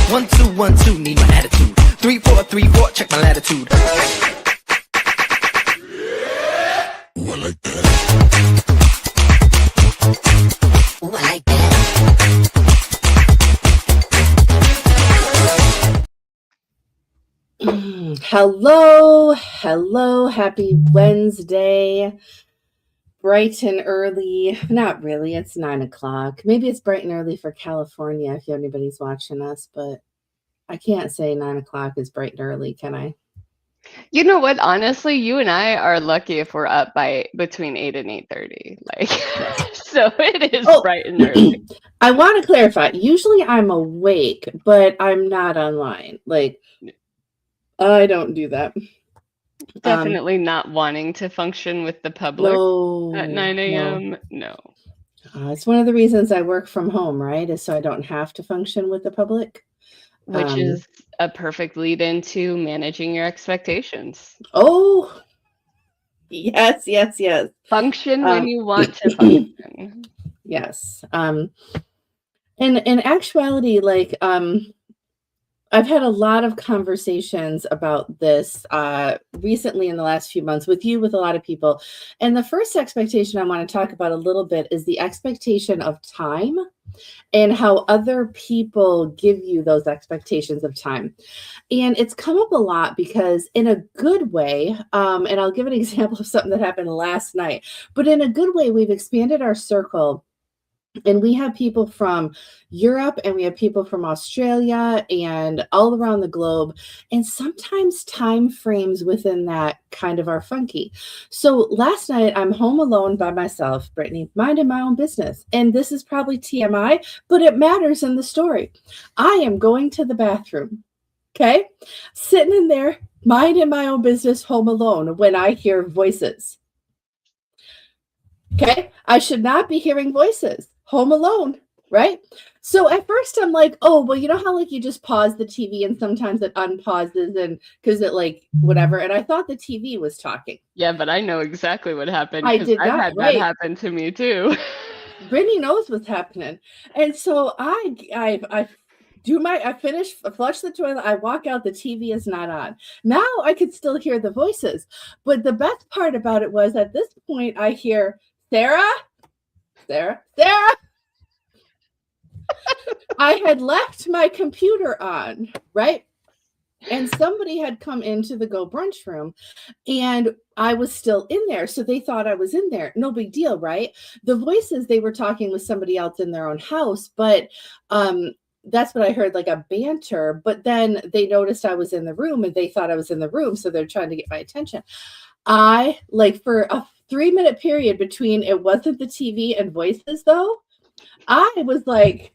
One, two, 1, 2, need my attitude. 3, 4, 3, 4, check my latitude. Ooh, I like that. Ooh, I like that. Hello, happy Wednesday. Bright and early. Not really, it's 9 o'clock. Maybe it's bright and early for California if anybody's watching us, but I can't say 9 o'clock is bright and early, can I? You know what? Honestly, you and I are lucky if we're up by between 8 and 8:30. Like, so it is bright and early. I want to clarify. Usually I'm awake, but I'm not online. Like, I don't do that. Definitely not wanting to function with the public at 9 a.m. No. It's one of the reasons I work from home, right? Is so I don't have to function with the public. Which is a perfect lead into managing your expectations. Oh, yes. Function when you want to function. Yes. And in actuality, like, I've had a lot of conversations about this recently in the last few months with a lot of people. And the first expectation I want to talk about a little bit is the expectation of time and how other people give you those expectations of time. And it's come up a lot because in a good way, and I'll give an example of something that happened last night, but in a good way, we've expanded our circle. And we have people from Europe and we have people from Australia and all around the globe. And sometimes time frames within that kind of are funky. So last night I'm home alone by myself, Brittany, minding my own business. And this is probably TMI, but it matters in the story. I am going to the bathroom. Okay. Sitting in there, minding my own business, home alone when I hear voices. Okay. I should not be hearing voices. Home alone, right? So at first I'm like, oh, well, you know how like you just pause the TV and sometimes it unpauses and because it like whatever. And I thought the TV was talking. Yeah, but I know exactly what happened. I did I've not, had right. that happen to me too. Brittany knows what's happening. And so I flush the toilet, I walk out, the TV is not on. Now I could still hear the voices. But the best part about it was at this point I hear Sarah. I had left my computer on, right? And somebody had come into the Go Brunch room and I was still in there. So they thought I was in there. No big deal, right? The voices, they were talking with somebody else in their own house, but that's what I heard, like a banter. But then they noticed I was in the room and they thought I was in the room. So they're trying to get my attention. I, like, for a 3-minute period between it wasn't the TV and voices, though, I was like,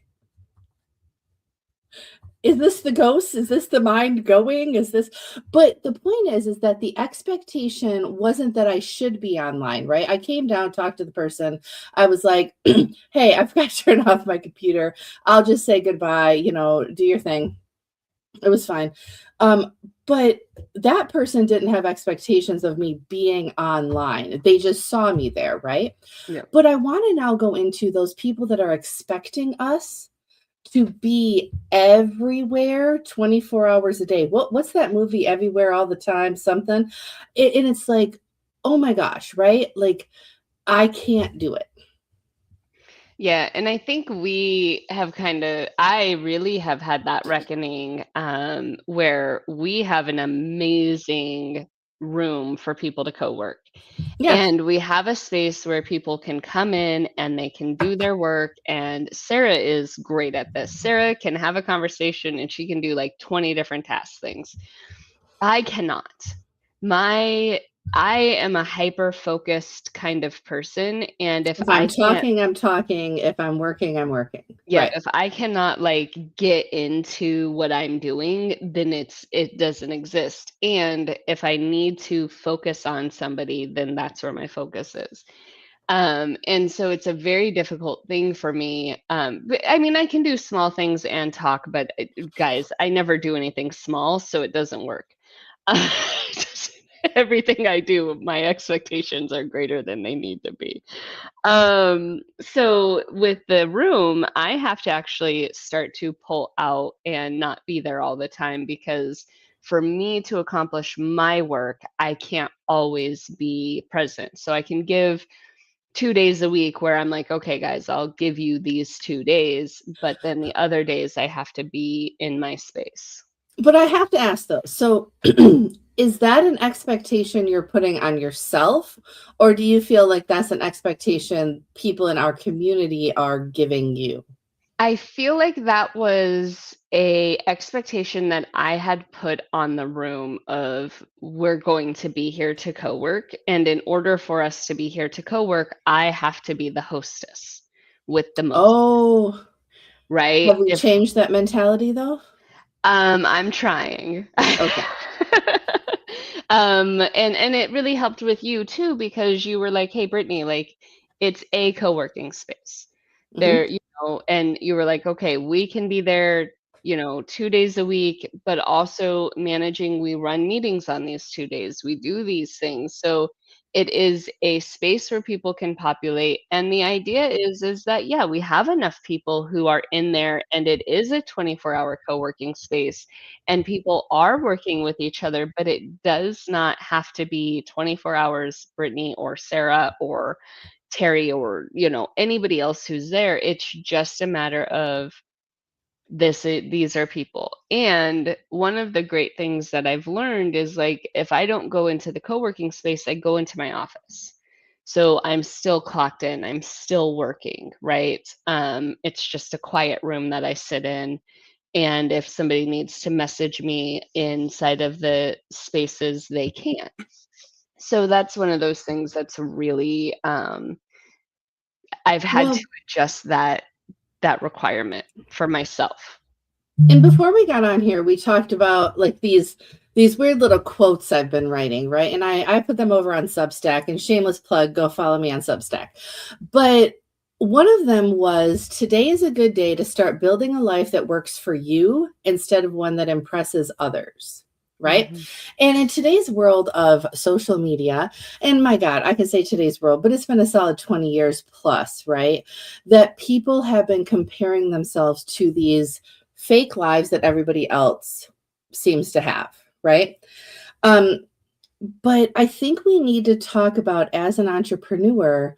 is this the ghost? Is this the mind going? Is this? But the point is that the expectation wasn't that I should be online, right? I came down, talked to the person. I was like, hey, I forgot to turn off my computer. I'll just say goodbye, do your thing. It was fine. But that person didn't have expectations of me being online. They just saw me there, right? Yeah. But I want to now go into those people that are expecting us to be everywhere 24 hours a day. What's that movie, Everywhere All the Time, something? And it's like, oh my gosh, right? Like, I can't do it. Yeah, and I think I really have had that reckoning where we have an amazing room for people to co-work. Yeah. And we have a space where people can come in and they can do their work. And Sarah is great at this. Sarah can have a conversation and she can do like 20 different task things. I cannot. I am a hyper-focused kind of person, and if I'm talking. If I'm working, I'm working. Yeah, right. If I cannot like get into what I'm doing, then it doesn't exist. And if I need to focus on somebody, then that's where my focus is. And so it's a very difficult thing for me. But, I mean, I can do small things and talk, but guys, I never do anything small, so it doesn't work. Everything I do, my expectations are greater than they need to be. So with the room, I have to actually start to pull out and not be there all the time, because for me to accomplish my work, I can't always be present. So I can give 2 days a week where I'm like, okay, guys, I'll give you these 2 days, but then the other days I have to be in my space. But I have to ask though, so is that an expectation you're putting on yourself, or do you feel like that's an expectation people in our community are giving you? I feel like that was a expectation that I had put on the room of, we're going to be here to co-work, and in order for us to be here to co-work, I have to be the hostess with the most, Oh, right? have we If changed that mentality though? I'm trying. Okay. And it really helped with you too, because you were like, "Hey, Brittany, like, it's a co-working space." Hmm. And you were like, "Okay, we can be there, 2 days a week, but also managing, we run meetings on these 2 days, we do these things." So it is a space where people can populate. And the idea is that, yeah, we have enough people who are in there, and it is a 24-hour co-working space, and people are working with each other, but it does not have to be 24 hours, Brittany or Sarah or Terry or, anybody else who's there. It's just a matter of these are people. And one of the great things that I've learned is, like, if I don't go into the co-working space, I go into my office. So I'm still clocked in, I'm still working, right? It's just a quiet room that I sit in. And if somebody needs to message me inside of the spaces, they can. So that's one of those things that's really, I've had to Well, adjust that requirement for myself. and before we got on here, we talked about like these weird little quotes I've been writing, right? And I put them over on Substack, and shameless plug, go follow me on Substack. But one of them was, today is a good day to start building a life that works for you instead of one that impresses others. Right. Mhm. And in today's world of social media, and my God, I can say today's world, but it's been a solid 20 years plus, right? That people have been comparing themselves to these fake lives that everybody else seems to have, right? Um, but I think we need to talk about, as an entrepreneur,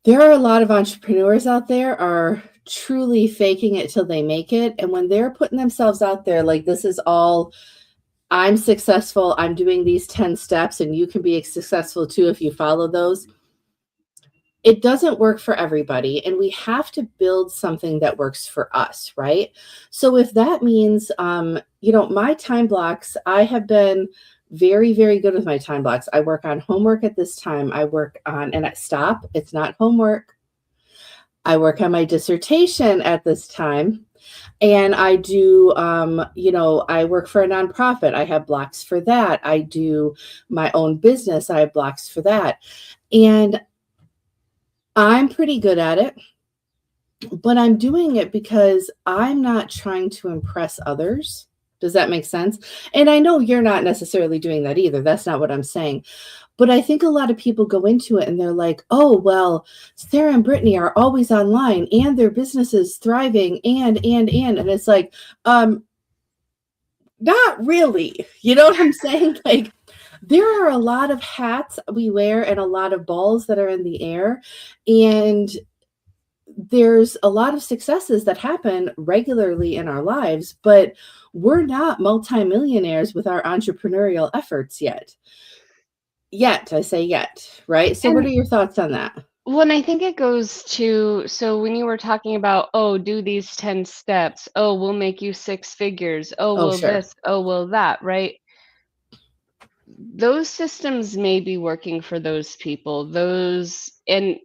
there are a lot of entrepreneurs out there are truly faking it till they make it. And when they're putting themselves out there, like, this is all, I'm successful, I'm doing these 10 steps, and you can be successful too if you follow those. It doesn't work for everybody, and we have to build something that works for us, right? So if that means, my time blocks, I have been very, very good with my time blocks. I work on homework at this time. I work on, and at stop, it's not homework. I work on my dissertation at this time. And I do, I work for a nonprofit. I have blocks for that. I do my own business. I have blocks for that. And I'm pretty good at it, but I'm doing it because I'm not trying to impress others. Does that make sense? And I know you're not necessarily doing that either. That's not what I'm saying. But I think a lot of people go into it and they're like, oh, well, Sarah and Brittany are always online and their business is thriving and it's like, not really. You know what I'm saying? Like, there are a lot of hats we wear and a lot of balls that are in the air. And there's a lot of successes that happen regularly in our lives, but we're not multimillionaires with our entrepreneurial efforts yet. Yet, I say yet, right? So what And are your thoughts on that? when I think it goes to, so when you were talking about, oh, do these 10 steps, oh, we'll make you 6 figures, oh, Oh, well, sure. this, oh, well, that, right? Those systems may be working for those people. And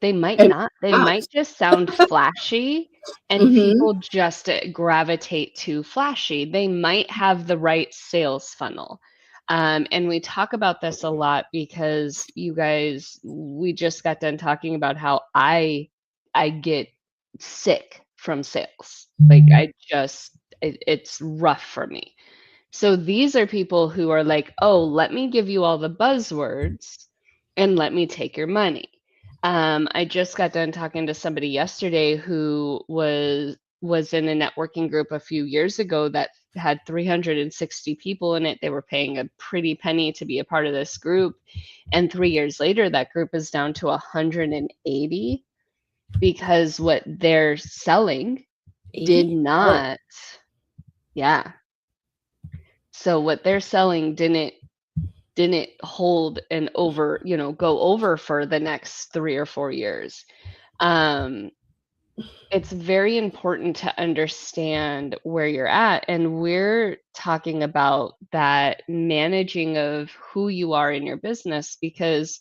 they might And not. They not. might just sound flashy, and Mhm. people just gravitate to flashy. They might have the right sales funnel. And we talk about this a lot because you guys, we just got done talking about how I get sick from sales. Like, it's rough for me. So these are people who are like, oh, let me give you all the buzzwords and let me take your money. I just got done talking to somebody yesterday who was in a networking group a few years ago that had 360 people in it. They were paying a pretty penny to be a part of this group. And 3 years later, that group is down to 180 because what they're selling did 80? not, yeah. So what they're selling didn't hold and over, go over for the next 3 or 4 years. It's very important to understand where you're at, and we're talking about that managing of who you are in your business, because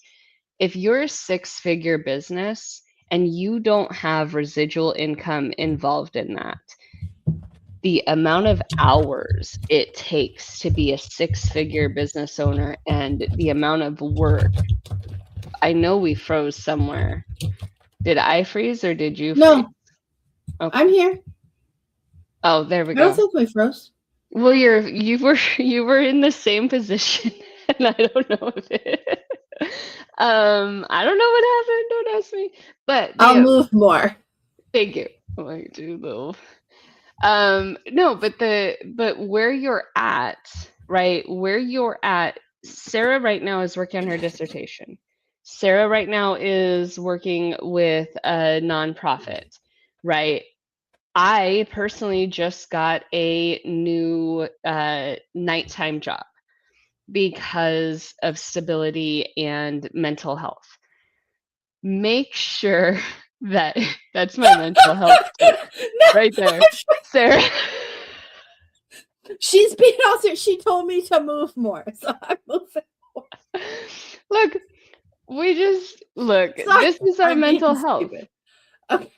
if you're a 6-figure business and you don't have residual income involved in that, the amount of hours it takes to be a 6-figure business owner and the amount of work. I know we froze somewhere. Did I freeze or did you freeze? No, Okay. I'm here. Oh, there we I don't go. think we froze. Well, you were in the same position, and I don't know if it. I don't know what happened. Don't ask me. But I'll move more. thank you. I do though. No, but where you're at, right? Where you're at, Sarah right now is working on her dissertation. Sarah right now is working with a nonprofit, right? I personally just got a new nighttime job because of stability and mental health. Make sure that that's my mental health tip right there, Sarah. She's being also. She told me to move more, so I'm moving more. Look, Sorry, this is our I'm mental being health. stupid. Okay.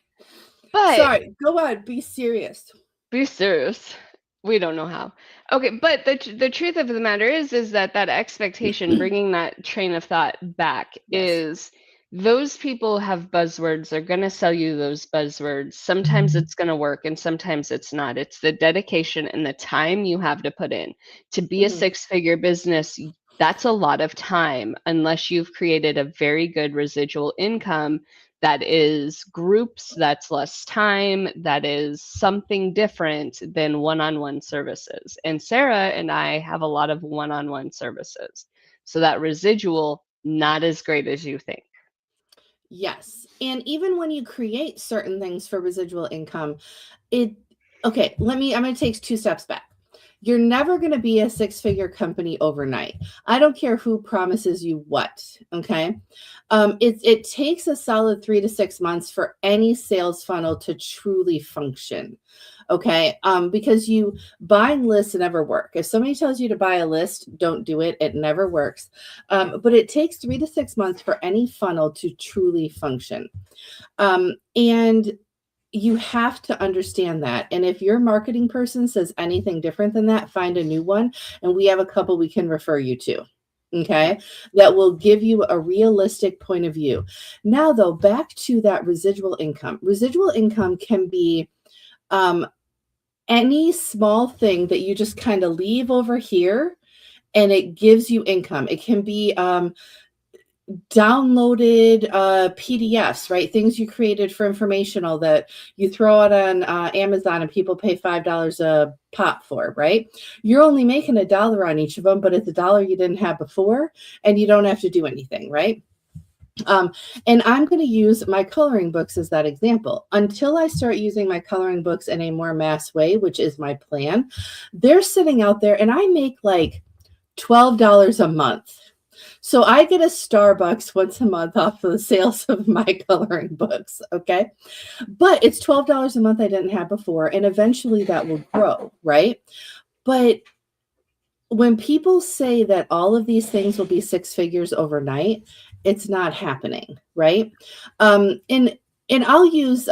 But Sorry, go on. Be serious. be serious. We don't know how. Okay, but the truth of the matter is that expectation, bringing that train of thought back, Yes. is those people have buzzwords. They're going to sell you those buzzwords. Sometimes it's going to work and sometimes it's not. It's the dedication and the time you have to put in. To be a 6-figure business, that's a lot of time unless you've created a very good residual income that is groups, that's less time, that is something different than one-on-one services. And Sarah and I have a lot of one-on-one services. So that residual, not as great as you think. Yes. And even when you create certain things for residual income, I'm going to take 2 steps back. You're never going to be a 6-figure company overnight. I don't care who promises you what. Okay. It takes a solid 3 to 6 months for any sales funnel to truly function. Okay. Because buying lists never work. If somebody tells you to buy a list, don't do it. It never works. But it takes 3 to 6 months for any funnel to truly function. And you have to understand that. And if your marketing person says anything different than that, find a new one. And we have a couple we can refer you to. Okay. That will give you a realistic point of view. Now, though, back to that residual income. Residual income can be any small thing that you just kind of leave over here and it gives you income. It can be downloaded PDFs, right? Things you created for informational that you throw out on Amazon and people pay $5 a pop for, right? You're only making $1 on each of them, but it's $1 you didn't have before and you don't have to do anything, right? And I'm going to use my coloring books as that example. Until I start using my coloring books in a more mass way, which is my plan, they're sitting out there and I make like $12 a month. So I get a Starbucks once a month off of the sales of my coloring books, okay? But it's $12 a month I didn't have before, and eventually that will grow, right? But when people say that all of these things will be 6 figures overnight, it's not happening, right? And I'll use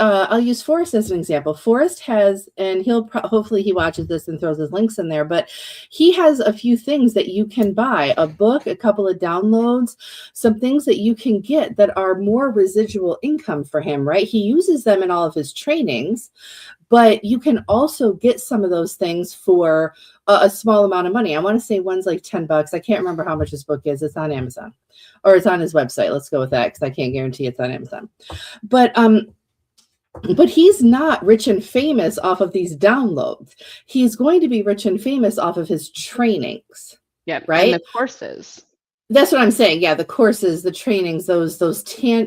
Forrest as an example. Forrest has, and hopefully he watches this and throws his links in there, but he has a few things that you can buy, a book, a couple of downloads, some things that you can get that are more residual income for him, right? He uses them in all of his trainings, but you can also get some of those things for a small amount of money. I want to say one's like $10. I can't remember how much his book is. It's on Amazon, or it's on his website. Let's go with that, because I can't guarantee it's on Amazon. But he's not rich and famous off of these downloads. He's going to be rich and famous off of his trainings. Yeah, right. And the courses. That's what I'm saying. Yeah, the courses, the trainings, those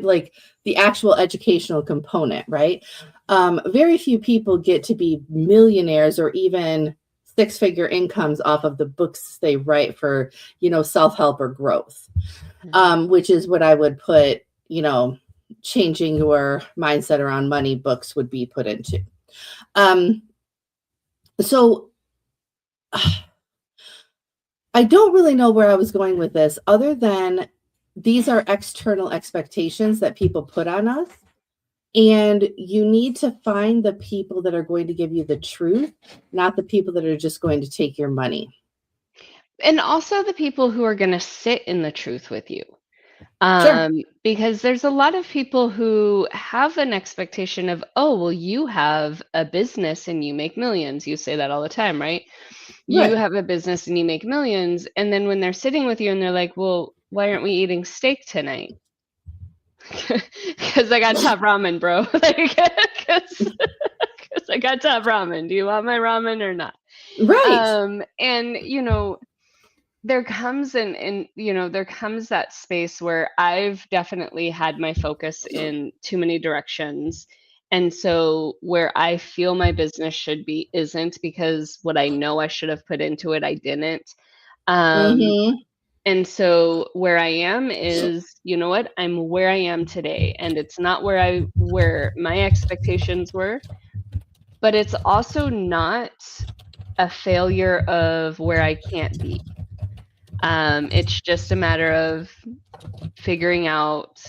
like the actual educational component, right? Very few people get to be millionaires or even six-figure incomes off of the books they write for, self-help or growth, which is what I would put, changing your mindset around money books would be put into. So I don't really know where I was going with this, other than these are external expectations that people put on us. And you need to find the people that are going to give you the truth, not the people that are just going to take your money. And also the people who are going to sit in the truth with you. Sure. Because there's a lot of people who have an expectation of, oh, well, you have a business and you make millions. You say that all the time, right? You Right. have a business and you make millions. And then when they're sitting with you and they're like, well, why aren't we eating steak tonight? Because I got top ramen, bro. Because I got top ramen. Do you want my ramen or not? Right. And there comes there comes that space where I've definitely had my focus in too many directions. And so where I feel my business should be isn't, because what I know I should have put into it, I didn't. Mm-hmm. And so where I am is, you know what, I'm where I am today. And it's not where my expectations were, but it's also not a failure of where I can't be. It's just a matter of figuring out,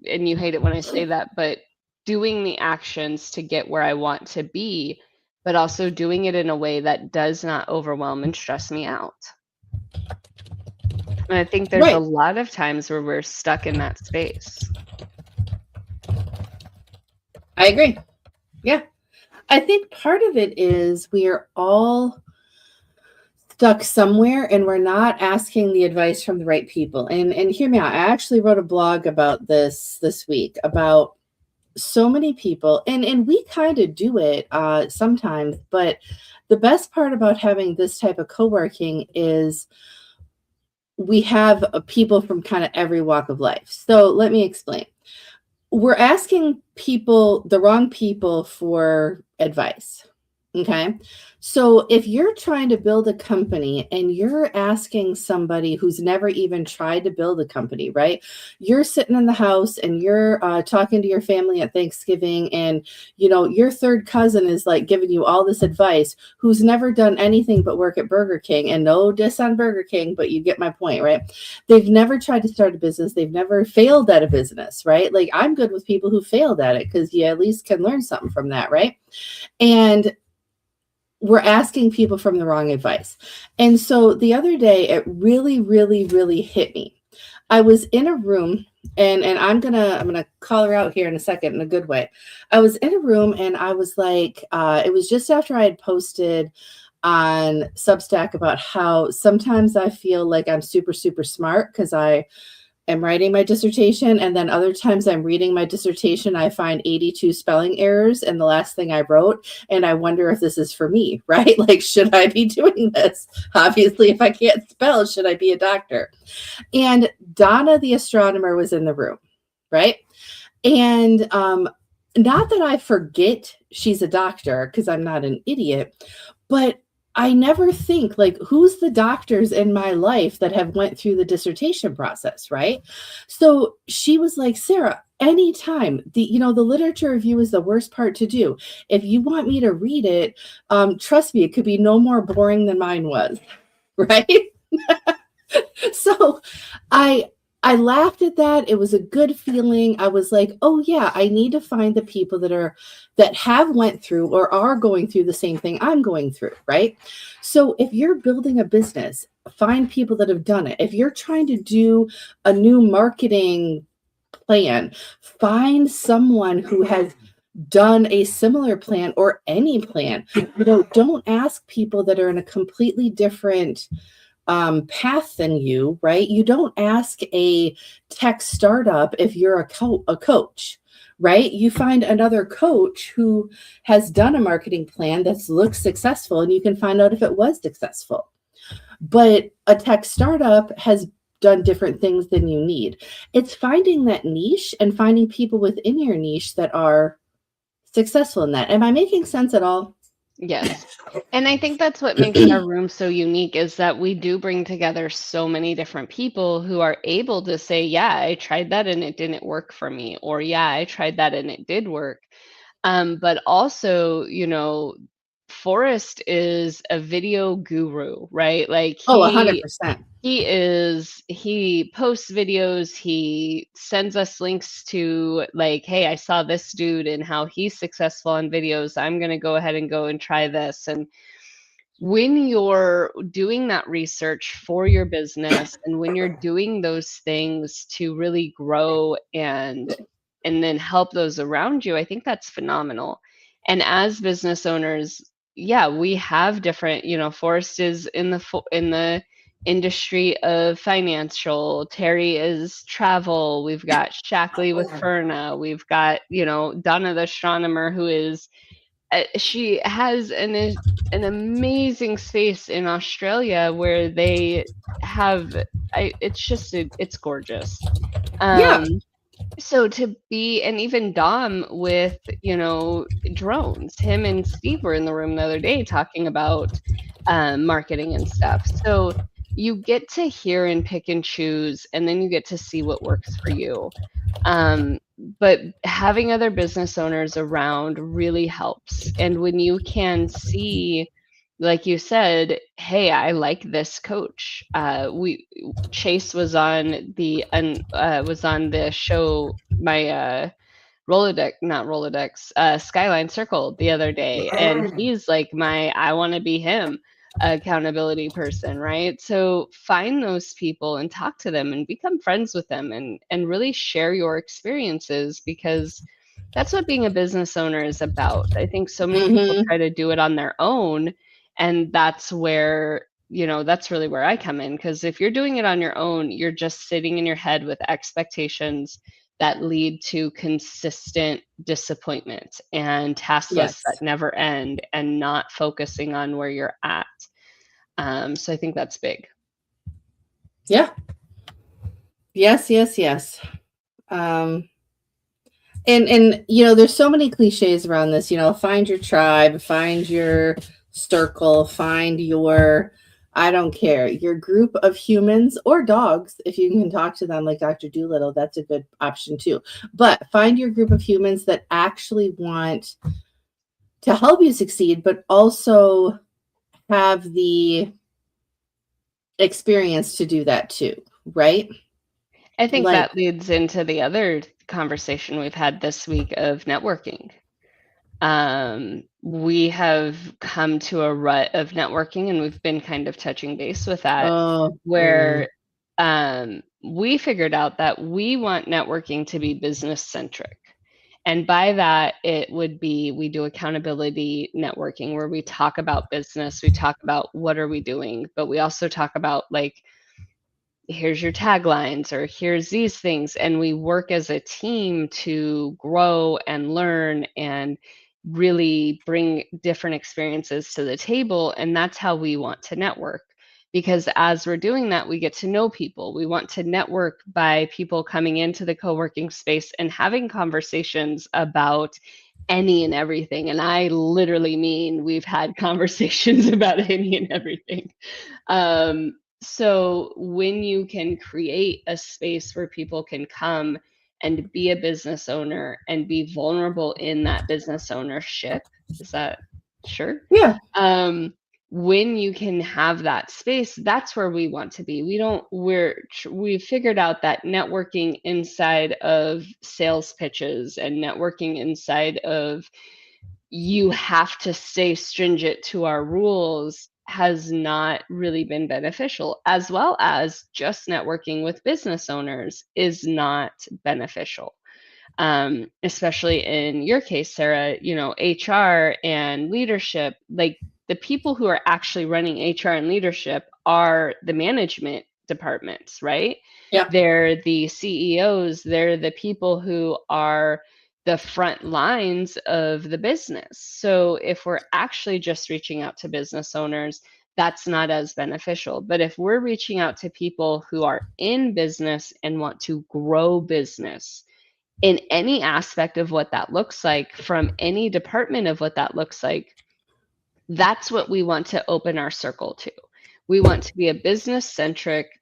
and you hate it when I say that, but doing the actions to get where I want to be, but also doing it in a way that does not overwhelm and stress me out. And I think there's Right. a lot of times where we're stuck in that space. I agree. Yeah. I think part of it is we are all stuck somewhere and we're not asking the advice from the right people. And hear me out. I actually wrote a blog about this week, about so many people, and we kind of do it sometimes, but the best part about having this type of co-working is we have people from kind of every walk of life. So let me explain. We're asking people, the wrong people, for advice. Okay. So if you're trying to build a company and you're asking somebody who's never even tried to build a company, right? You're sitting in the house and you're talking to your family at Thanksgiving, and your third cousin is like giving you all this advice, who's never done anything but work at Burger King. And no diss on Burger King, but you get my point, right? They've never tried to start a business. They've never failed at a business, right? Like, I'm good with people who failed at it, because you at least can learn something from that, right? And we're asking people from the wrong advice. And so the other day, it really, really, really hit me. I was in a room, and I'm gonna call her out here in a second in a good way. I was in a room and I was like, it was just after I had posted on Substack about how sometimes I feel like I'm super, super smart because I am writing my dissertation, and then other times I'm reading my dissertation, I find 82 spelling errors in the last thing I wrote, and I wonder if this is for me, right? Like, should I be doing this? Obviously, if I can't spell, should I be a doctor? And Donna the astronomer was in the room, right? And not that I forget she's a doctor, because I'm not an idiot, but I never think, like, who's the doctors in my life that have went through the dissertation process, right? So she was like, Sarah, anytime, the literature review is the worst part to do. If you want me to read it, trust me, it could be no more boring than mine was, right? So I laughed at that. It was a good feeling. I was like, oh yeah, I need to find the people that have went through or are going through the same thing I'm going through, right? So if you're building a business, find people that have done it. If you're trying to do a new marketing plan, find someone who has done a similar plan or any plan. Don't ask people that are in a completely different path than you, right? You don't ask a tech startup if you're a coach, right? You find another coach who has done a marketing plan that's looked successful, and you can find out if it was successful. But a tech startup has done different things than you need. It's finding that niche and finding people within your niche that are successful in that. Am I making sense at all? Yes. And I think that's what makes our room so unique is that we do bring together so many different people who are able to say, yeah, I tried that and it didn't work for me, or yeah, I tried that and it did work. But also, Forrest is a video guru, right? Like Oh, 100%. he posts videos, he sends us links to like, hey, I saw this dude and how he's successful on videos. I'm going to go ahead and go and try this. And when you're doing that research for your business and when you're doing those things to really grow and then help those around you, I think that's phenomenal. And as business owners, yeah, we have different, Forrest is in the industry of financial, Terry is travel, we've got Shackley with Ferna, we've got, Donna the astronomer who is she has an amazing space in Australia where they have it's gorgeous. Yeah. So to be and even Dom with, drones. Him and Steve were in the room the other day talking about marketing and stuff. So you get to hear and pick and choose, and then you get to see what works for you. But having other business owners around really helps. And when you can see, like you said, hey, I like this coach. Chase was on the show, my not Rolodex, Skyline Circle the other day, and he's like my I want to be him accountability person, right? So find those people and talk to them and become friends with them and really share your experiences, because that's what being a business owner is about. I think so many people Mhm. try to do it on their own, and that's where that's really where I come in, because if you're doing it on your own, you're just sitting in your head with expectations that lead to consistent disappointment and task lists that Yes. never end and not focusing on where you're at. So I think that's big. Yeah. Yes, yes, yes. And there's so many cliches around this, find your tribe, find your circle, find your, I don't care, your group of humans or dogs. If you can talk to them like Dr. Doolittle, that's a good option too. But find your group of humans that actually want to help you succeed, but also have the experience to do that too, right? I think Like, that leads into the other conversation we've had this week of networking. We have come to a rut of networking, and we've been kind of touching base with that, oh, where we figured out that we want networking to be business centric. And by that, it would be we do accountability networking where we talk about business, we talk about what are we doing, but we also talk about like, here's your taglines or here's these things. And we work as a team to grow and learn and really bring different experiences to the table. And that's how we want to network. Because as we're doing that, we get to know people. We want to network by people coming into the co working space and having conversations about any and everything. And I literally mean we've had conversations about any and everything. So when you can create a space where people can come and be a business owner and be vulnerable in that business ownership, is that sure? yeah. When you can have that space, that's where we want to be. We figured out that networking inside of sales pitches and networking inside of you have to stay stringent to our rules has not really been beneficial, as well as just networking with business owners is not beneficial. especially in your case, Sarah, HR and leadership, like the people who are actually running HR and leadership are the management departments, right? Yeah. They're the CEOs, they're the people who are the front lines of the business. So if we're actually just reaching out to business owners, that's not as beneficial. But if we're reaching out to people who are in business and want to grow business in any aspect of what that looks like, from any department of what that looks like, that's what we want to open our circle to. We want to be a business centric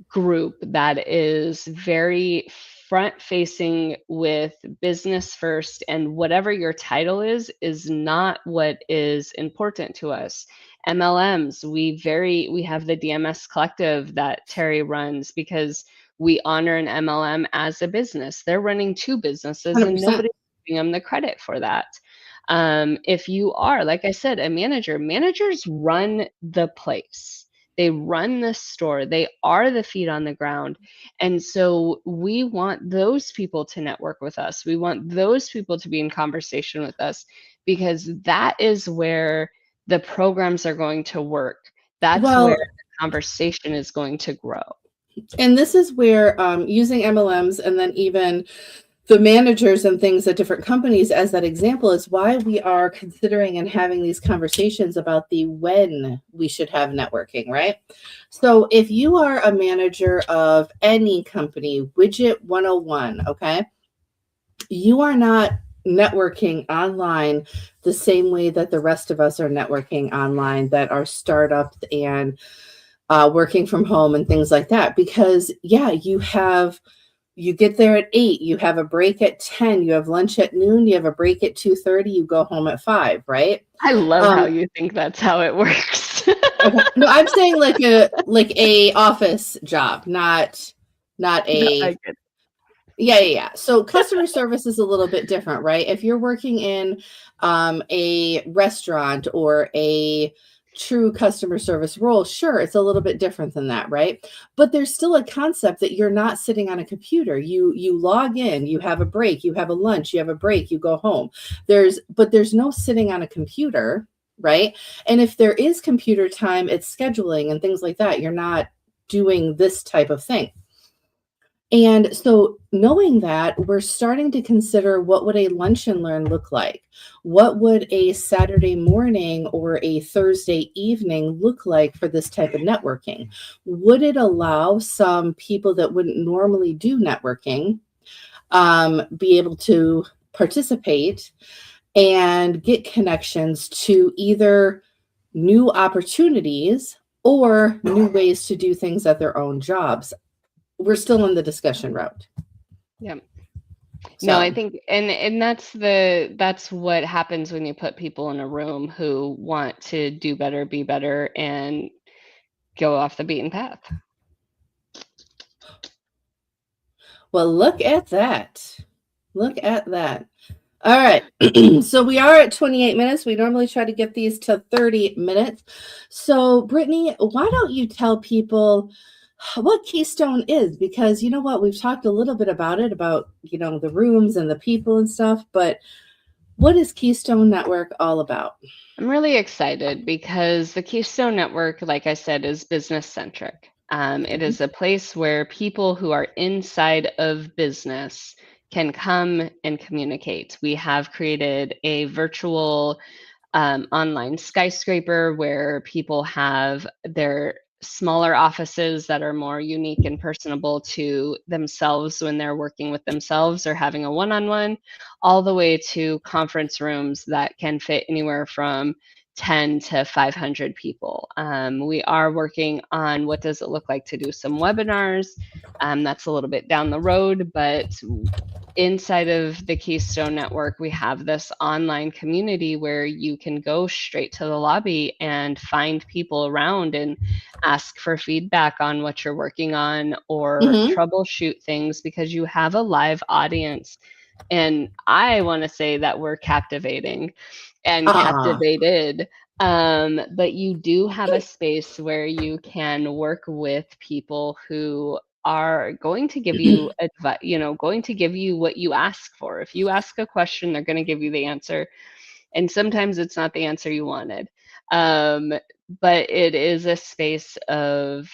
group that is very front facing with business first, and whatever your title is not what is important to us. MLMs, we have the DMS collective that Terry runs because we honor an MLM as a business. They're running two businesses and 100%. nobody's giving them the credit for that. If you are, like I said, a manager, managers run the place. They run the store. They are the feet on the ground. And so we want those people to network with us. We want those people to be in conversation with us, because that is where the programs are going to work. That's where Well, the conversation is going to grow. and this is where using MLMs and then even the managers and things at different companies as that example is why we are considering and having these conversations about the when we should have networking, right? So if you are a manager of any company, Widget 101, okay, you are not networking online the same way that the rest of us are networking online, that are startups and working from home and things like that. Because yeah, you get there at 8, you have a break at 10, you have lunch at noon, you have a break at 2:30, you go home at 5, right? I love how you think that's how it works. Okay. No, I'm saying like a office job, not a yeah. So customer service is a little bit different, right? If you're working in a restaurant or a true customer service role, sure, it's a little bit different than that, right? But there's still a concept that you're not sitting on a computer. You log in, you have a break, you have a lunch, you have a break, you go home. There's no sitting on a computer, right? And if there is computer time, it's scheduling and things like that. You're not doing this type of thing. And so knowing that, we're starting to consider, what would a lunch and learn look like? What would a Saturday morning or a Thursday evening look like for this type of networking? Would it allow some people that wouldn't normally do networking be able to participate and get connections to either new opportunities or new ways to do things at their own jobs? We're still in the discussion route. Yeah. So, No, I think, and that's what happens when you put people in a room who want to do better, be better, and go off the beaten path. well, look at that. Look at that. All right. So we are at 28 minutes. We normally try to get these to 30 minutes. So Brittany, why don't you tell people what Keystone is? Because you know what, we've talked a little bit about it, about, the rooms and the people and stuff, but what is Keystone Network all about? I'm really excited because the Keystone Network, like I said, is business centric. It is a place where people who are inside of business can come and communicate. We have created a virtual online skyscraper where people have their smaller offices that are more unique and personable to themselves when they're working with themselves or having a one-on-one, all the way to conference rooms that can fit anywhere from 10 to 500 people. We are working on what does it look like to do some webinars. That's a little bit down the road, but inside of the Keystone Network, we have this online community where you can go straight to the lobby and find people around and ask for feedback on what you're working on or troubleshoot things, because you have a live audience. And I want to say that we're captivating and captivated. But you do have a space where you can work with people who are going to give you advice, going to give you what you ask for. If you ask a question, they're going to give you the answer. And sometimes it's not the answer you wanted. But it is a space of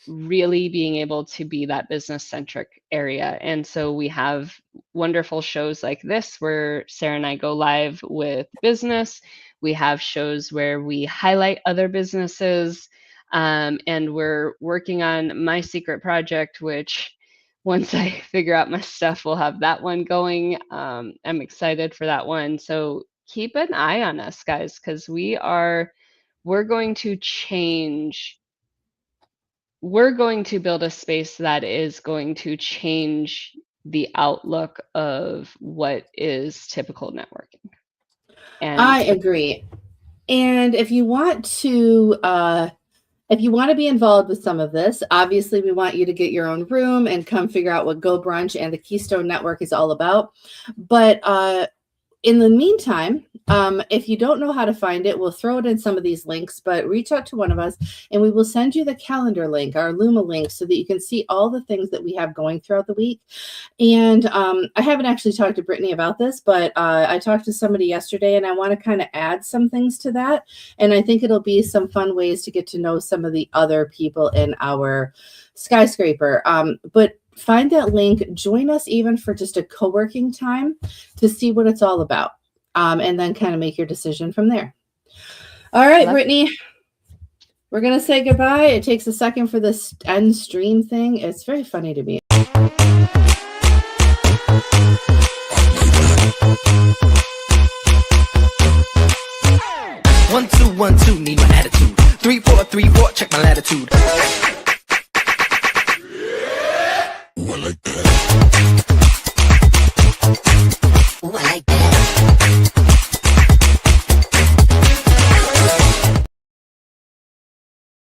really being able to be that business-centric area. And so we have wonderful shows like this where Sarah and I go live with business. We have shows where we highlight other businesses. And we're working on my secret project, which once I figure out my stuff, we'll have that one going. I'm excited for that one. So keep an eye on us, guys, because we're going to change. We're going to build a space that is going to change the outlook of what is typical networking. And I agree. And if you want to be involved with some of this, obviously we want you to get your own room and come figure out what Go Brunch and the Keystone Network is all about. But in the meantime, if you don't know how to find it, we'll throw it in some of these links, but reach out to one of us and we will send you the calendar link, our Luma link, so that you can see all the things that we have going throughout the week. And I haven't actually talked to Brittany about this, but I talked to somebody yesterday and I want to kind of add some things to that. And I think it'll be some fun ways to get to know some of the other people in our skyscraper. But find that link, join us even for just a co-working time to see what it's all about. And then kind of make your decision from there. All right, Brittany, we're going to say goodbye. It takes a second for this end stream thing. It's very funny to me. 1 2 1 2, need my attitude. 3 4 3 4, check my latitude.